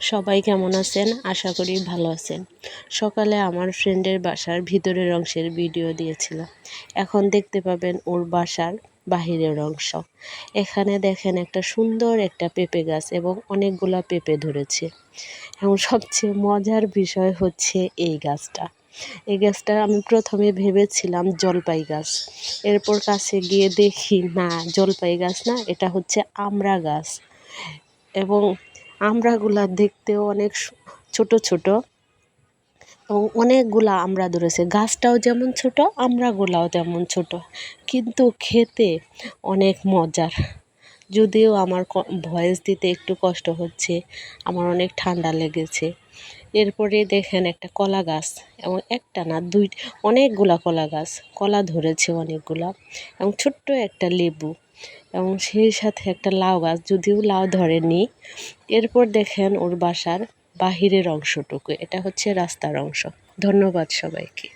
সবাই কেমন আছেন? আশা করি ভালো আছেন। সকালে আমার ফ্রেন্ডের বাসার ভিতরের অংশের ভিডিও দিয়েছিলাম। এখন দেখতে পাবেন ওর বাসার বাহিরের অংশ। এখানে দেখেন একটা সুন্দর একটা পেঁপে গাছ এবং অনেকগুলা পেঁপে ধরেছে। এবং সবচেয়ে মজার বিষয় হচ্ছে এই গাছটা। এই গাছটা আমি প্রথমে ভেবেছিলাম জলপাই গাছ। এরপর কাছে গিয়ে দেখি না, জলপাই গাছ না, এটা হচ্ছে আমড়া গাছ। এবং আমড়াগুলা দেখতেও অনেক ছোট ছোট এবং অনেকগুলা আমড়া ধরেছে। গাছটাও যেমন ছোট, আমড়াগুলাও তেমন ছোট, কিন্তু খেতে অনেক মজার। যদিও আমার ভয়েস দিতে একটু কষ্ট হচ্ছে, আমার অনেক ঠান্ডা লেগেছে। এরপরে দেখেন একটা কলা গাছ, এবং একটা না অনেকগুলা কলা গাছ, কলা ধরেছে অনেকগুলা, এবং ছোট্ট একটা লেবু, এবং সেই সাথে একটা লাউ গাছ, যদিও লাউ ধরেনি। এরপর দেখেন ওর বাসার বাহিরের অংশটুকু, এটা হচ্ছে রাস্তার অংশ। ধন্যবাদ সবাইকে।